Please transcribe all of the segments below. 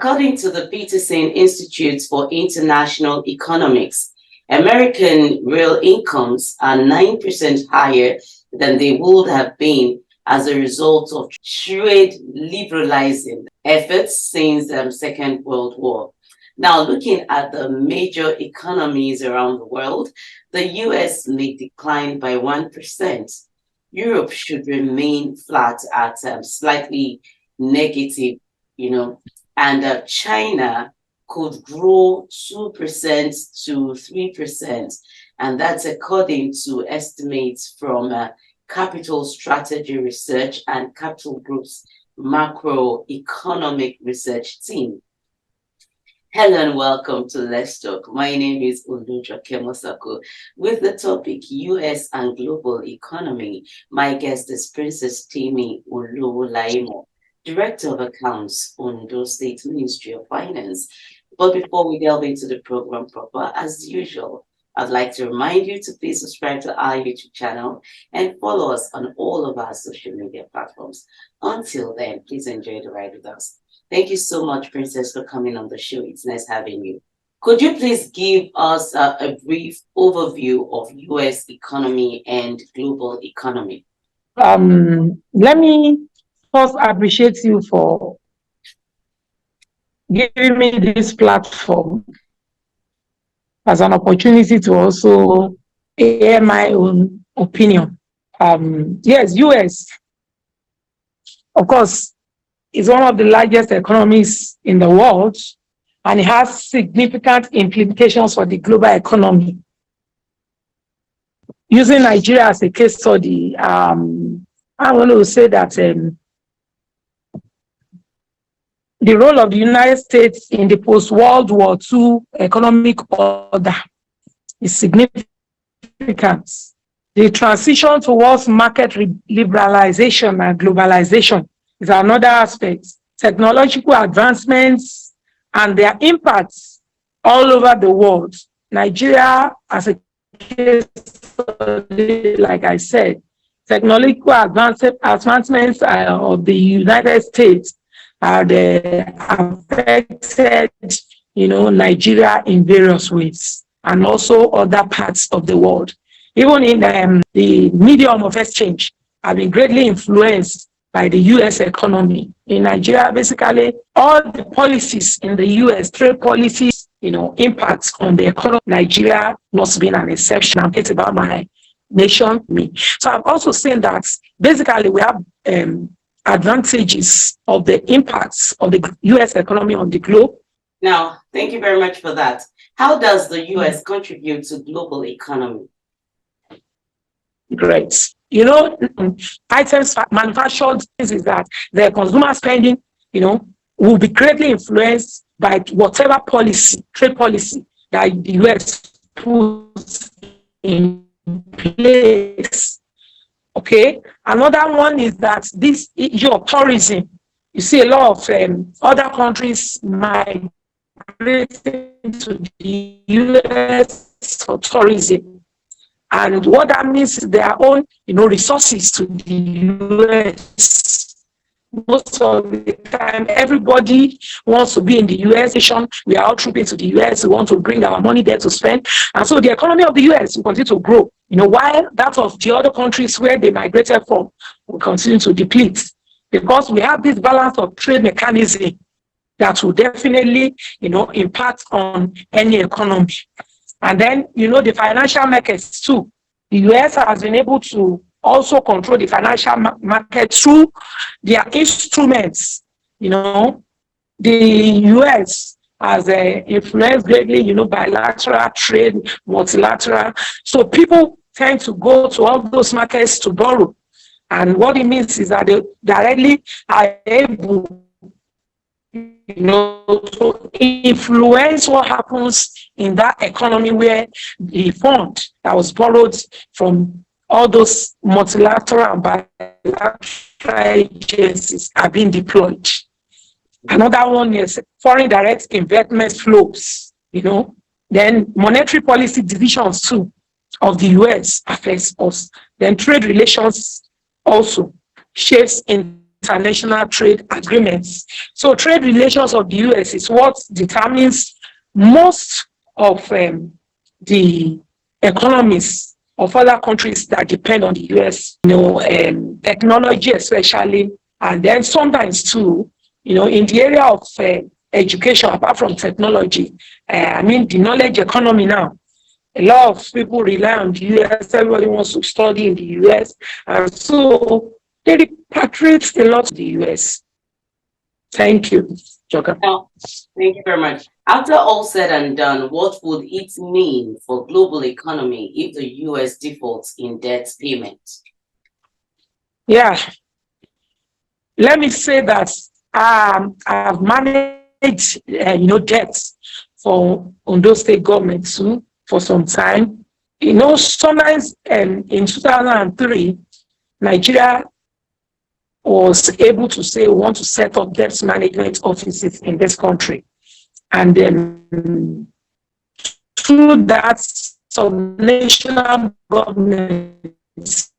According to the Peterson Institute for International Economics, American real incomes are 9% higher than they would have been as a result of trade liberalizing efforts since the Second World War. Now, looking at the major economies around the world, the US may decline by 1%. Europe should remain flat at slightly negative, and China could grow 2% to 3%. And that's according to estimates from Capital Strategy Research and Capital Group's Macroeconomic Research team. Hello and welcome to Let's Talk. My name is Olowolayemo with the topic US and Global Economy. My guest is Princess Temi Olowolayemo, Director of Accounts, Ondo State Ministry of Finance. But before we delve into the program proper, as usual, I'd like to remind you to please subscribe to our YouTube channel and follow us on all of our social media platforms. Until then, please enjoy the ride with us. Thank you so much, Princess, for coming on the show. It's nice having you. Could you please give us a brief overview of US economy and global economy? Let me first appreciate you for giving me this platform as an opportunity to also air my own opinion. Yes, US, of course, is one of the largest economies in the world, and it has significant implications for the global economy. Using Nigeria as a case study, I want to say that the role of the United States in the post-World War II economic order is significant. The transition towards market liberalization and globalization is another aspect. Technological advancements and their impacts all over the world. Nigeria, as a case study, like I said, technological advancements of the United States have affected, Nigeria in various ways, and also other parts of the world. Even in the medium of exchange have been greatly influenced by the US economy. In Nigeria, basically, all the policies in the US, trade policies, impacts on the economy. Nigeria not being an exception. I'm talking about my nation, me. So I've also seen that basically we have advantages of the impacts of the US economy on the globe. Now, thank you very much for that. How does the US contribute to global economy? Great. Items manufactured is that the consumer spending, will be greatly influenced by whatever policy, trade policy that the US puts in place. Okay. Another one is that this issue of tourism. You see a lot of other countries migrating to the US for tourism. And what that means is their own, resources to the US. Most of the time, everybody wants to be in the US. We are all trooping to the US. We want to bring our money there to spend. And so the economy of the US will continue to grow. While that of the other countries where they migrated from will continue to deplete. Because we have this balance of trade mechanism that will definitely, impact on any economy. And then, the financial markets too. The US has been able to also control the financial market through their instruments. The US has influenced greatly, bilateral trade, multilateral. So people tend to go to all those markets to borrow. And what it means is that they directly are able to influence what happens in that economy where the fund that was borrowed from all those multilateral and bilateral agencies are being deployed. Another one is foreign direct investment flows, Then monetary policy decisions too of the US affects us. Then trade relations also shapes in international trade agreements. So trade relations of the US is what determines most of the economies of other countries that depend on the US, technology especially, and then sometimes too, in the area of education, apart from technology, the knowledge economy now. A lot of people rely on the US, everybody wants to study in the US, and so they repatriate a lot to the US. Thank you, Joker. Now, thank you very much. After all said and done, what would it mean for global economy if the US defaults in debt payment? Yeah, let me say that I've managed, debts for Ondo State government too for some time. Sometimes in 2003, Nigeria was able to say we want to set up debt management offices in this country. And then through that, some national governments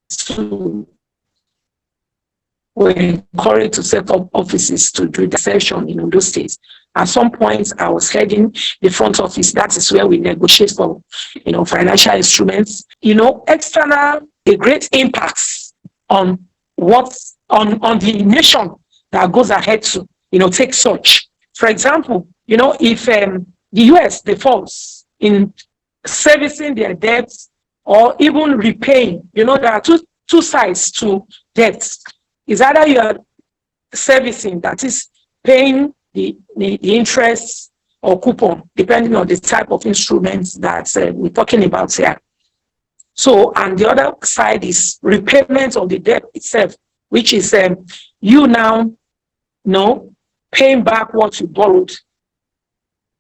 were encouraged to set up offices to do the session in those states. At some point, I was heading the front office. That is where we negotiate for, financial instruments. External, a great impacts on on the nation that goes ahead to, take such. For example, if the US defaults in servicing their debts or even repaying, there are two sides to debts. Is either you are servicing, that is paying the interest or coupon, depending on the type of instruments that we're talking about here. So, and the other side is repayment of the debt itself, which is you now paying back what you borrowed.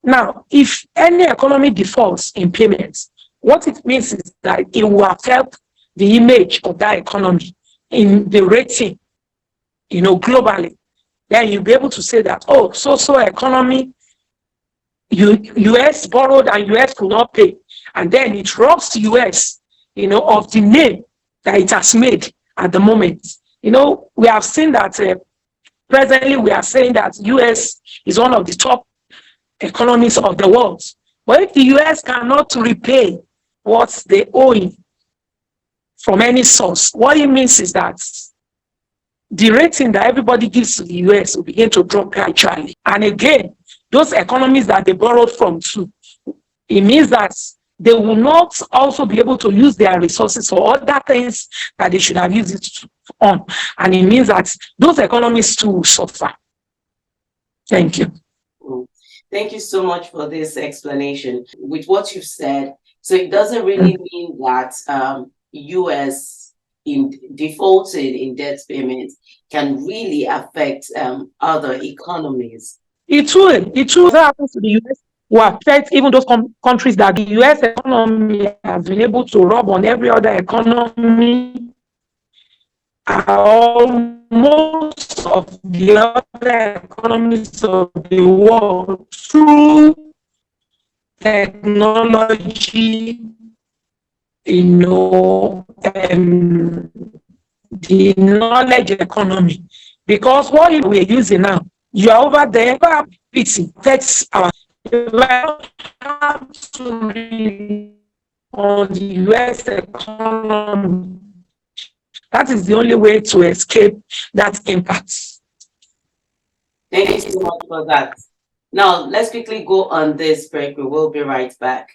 Now, if any economy defaults in payments, what it means is that it will affect the image of that economy in the rating, globally. Then you'll be able to say that, so economy, US borrowed and US could not pay. And then it robs the US, of the name that it has made at the moment. We have seen that presently we are saying that US is one of the top economies of the world. But if the US cannot repay what they owe from any source, what it means is that the rating that everybody gives to the US will begin to drop gradually. And again, those economies that they borrowed from too, it means that they will not also be able to use their resources for other things that they should have used it on. And it means that those economies too will suffer. Thank you. Thank you so much for this explanation. With what you've said, so it doesn't really mean that US in defaulted in debt payments can really affect other economies. It will. What happens to the US will affect even those countries that the US economy has been able to rub on every other economy. Most of the other economies of the world through technology, the knowledge economy. Because what we're using now, you are over there, it takes our on the US economy. That is the only way to escape that impact. Thank you so much for that. Now, let's quickly go on this break. We will be right back.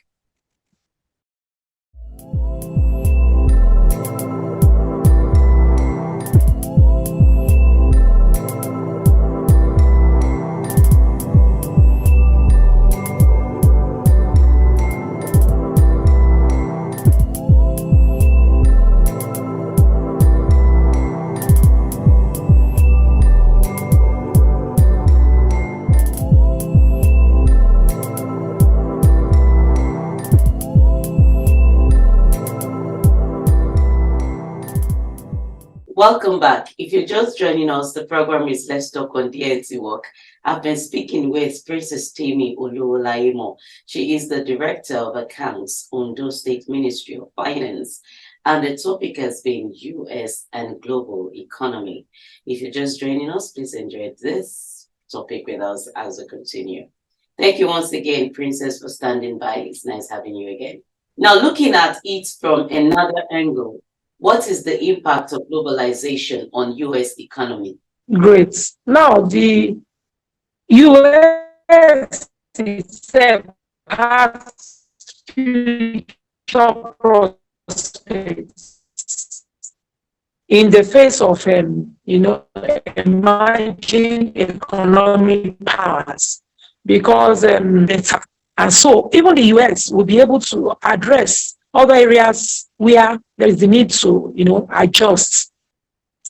Welcome back. If you're just joining us, the program is Let's Talk on DNT Work. I've been speaking with Princess Temi Olowolayemo. She is the Director of Accounts, Ondo State Ministry of Finance. and the topic has been US and global economy. If you're just joining us, please enjoy this topic with us as we continue. Thank you once again, Princess, for standing by. It's nice having you again. Now, looking at it from another angle, what is the impact of globalization on US economy? Great. Now, the US itself has future prospects in the face of, emerging economic powers because better. And so even the US will be able to address other areas where there is the need to, adjust.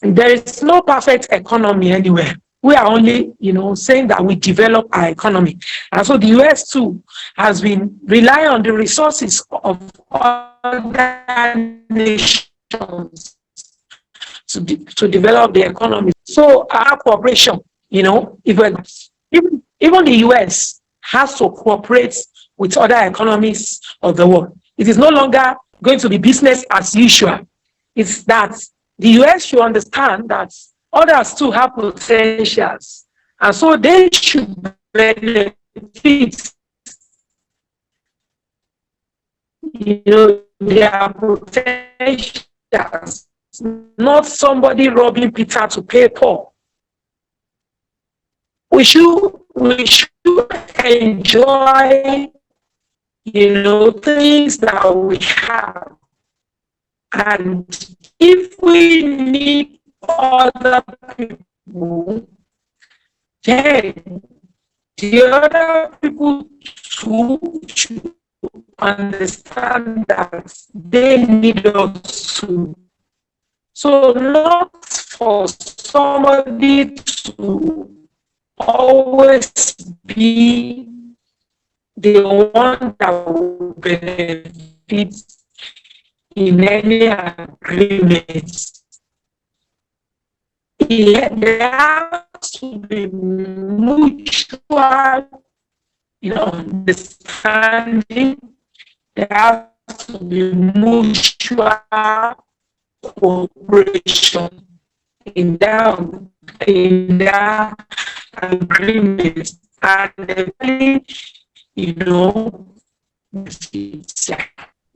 There is no perfect economy anywhere. We are only, saying that we develop our economy. And so the US too has been relying on the resources of other nations to develop the economy. So our cooperation, if even the US has to cooperate with other economies of the world. It is no longer going to be business as usual. It's that the US should understand that others too have potentials, and so they should benefit, their potentials, not somebody robbing Peter to pay Paul. We should enjoy, things that we have. And if we need other people, then the other people too should understand that they need us too. So not for somebody to always be the one that will benefit in any agreement. There has to be mutual, understanding. There has to be mutual cooperation in that agreement, and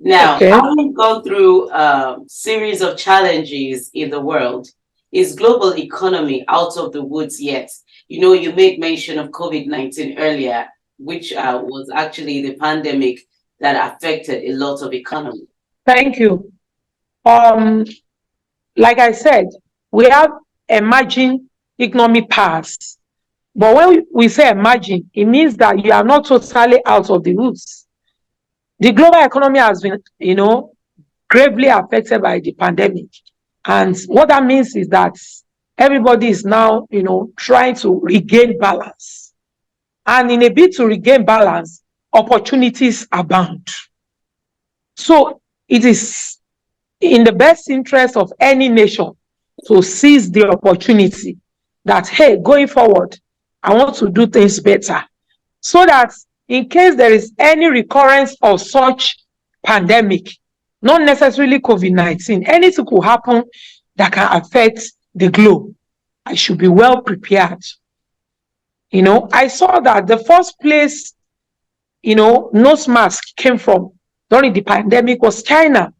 Now, having gone through a series of challenges in the world, is global economy out of the woods yet? You made mention of COVID-19 earlier, which was actually the pandemic that affected a lot of economy. Thank you. Like I said, we have emerging economic powers. But when we say emerging, it means that you are not totally out of the woods. The global economy has been, gravely affected by the pandemic. And what that means is that everybody is now, trying to regain balance. And in a bid to regain balance, opportunities abound. So it is in the best interest of any nation to seize the opportunity that, hey, going forward, I want to do things better. So that in case there is any recurrence of such pandemic, not necessarily COVID-19, anything could happen that can affect the globe, I should be well prepared. I saw that the first place, nose mask came from during the pandemic was China.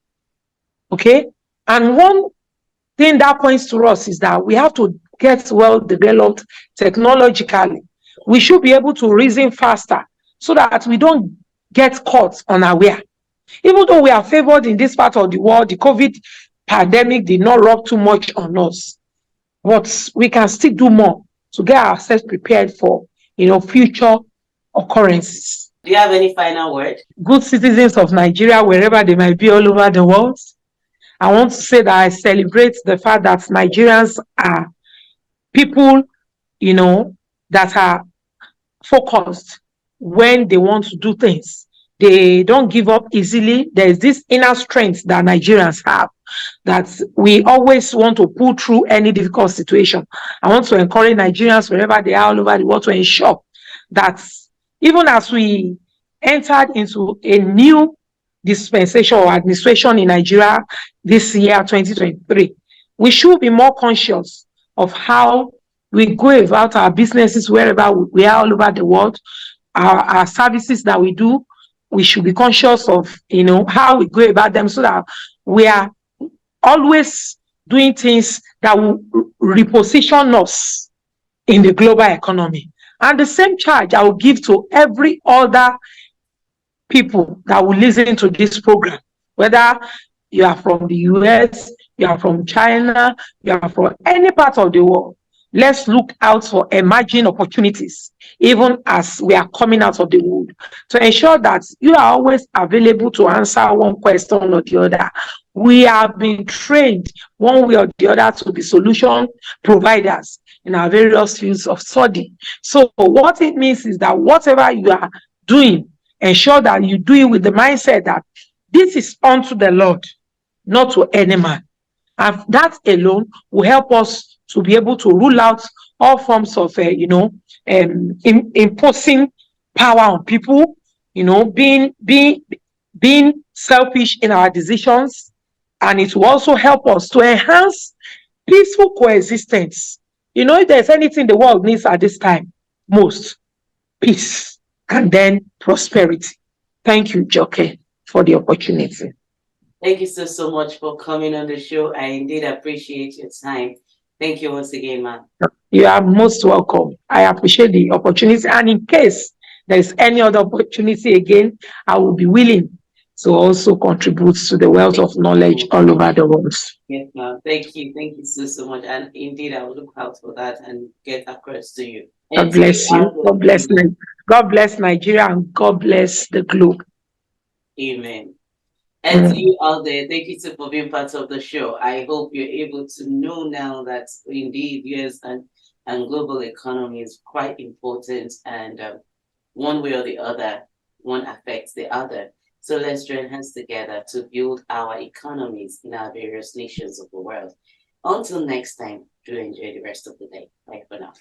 Okay. And one thing that points to us is that we have to get well developed technologically. We should be able to reason faster so that we don't get caught unaware. Even though we are favored in this part of the world, the COVID pandemic did not rub too much on us. But we can still do more to get ourselves prepared for, future occurrences. Do you have any final word? Good citizens of Nigeria, wherever they might be all over the world, I want to say that I celebrate the fact that Nigerians are people, that are focused when they want to do things. They don't give up easily. There is this inner strength that Nigerians have, that we always want to pull through any difficult situation. I want to encourage Nigerians wherever they are all over the world to ensure that even as we entered into a new dispensation or administration in Nigeria this year, 2023, we should be more conscious of how we go about our businesses wherever we are all over the world, our services that we do. We should be conscious of, how we go about them, so that we are always doing things that will reposition us in the global economy. And the same charge I will give to every other people that will listen to this program, whether you are from the US, you are from China, you are from any part of the world. Let's look out for emerging opportunities, even as we are coming out of the wood, to ensure that you are always available to answer one question or the other. We have been trained one way or the other to be solution providers in our various fields of study. So what it means is that whatever you are doing, ensure that you do it with the mindset that this is unto the Lord, not to any man. And that alone will help us to be able to rule out all forms of, imposing power on people, being selfish in our decisions. And it will also help us to enhance peaceful coexistence. If there's anything the world needs at this time, most, peace, and then prosperity. Thank you, Joke, for the opportunity. Thank you so much for coming on the show. I indeed appreciate your time. Thank you once again, ma'am. You are most welcome. I appreciate the opportunity. And in case there is any other opportunity again, I will be willing to also contribute to the wealth of knowledge all over the world. Yes, ma'am. Thank you. Thank you so much. And indeed, I will look out for that and get across to you. God bless you. God bless you. God bless Nigeria, and God bless the globe. Amen. And to you out there, thank you for being part of the show. I hope you're able to know now that indeed US and global economy is quite important, and one way or the other, one affects the other. So let's join hands together to build our economies in our various nations of the world. Until next time, do enjoy the rest of the day. Bye for now.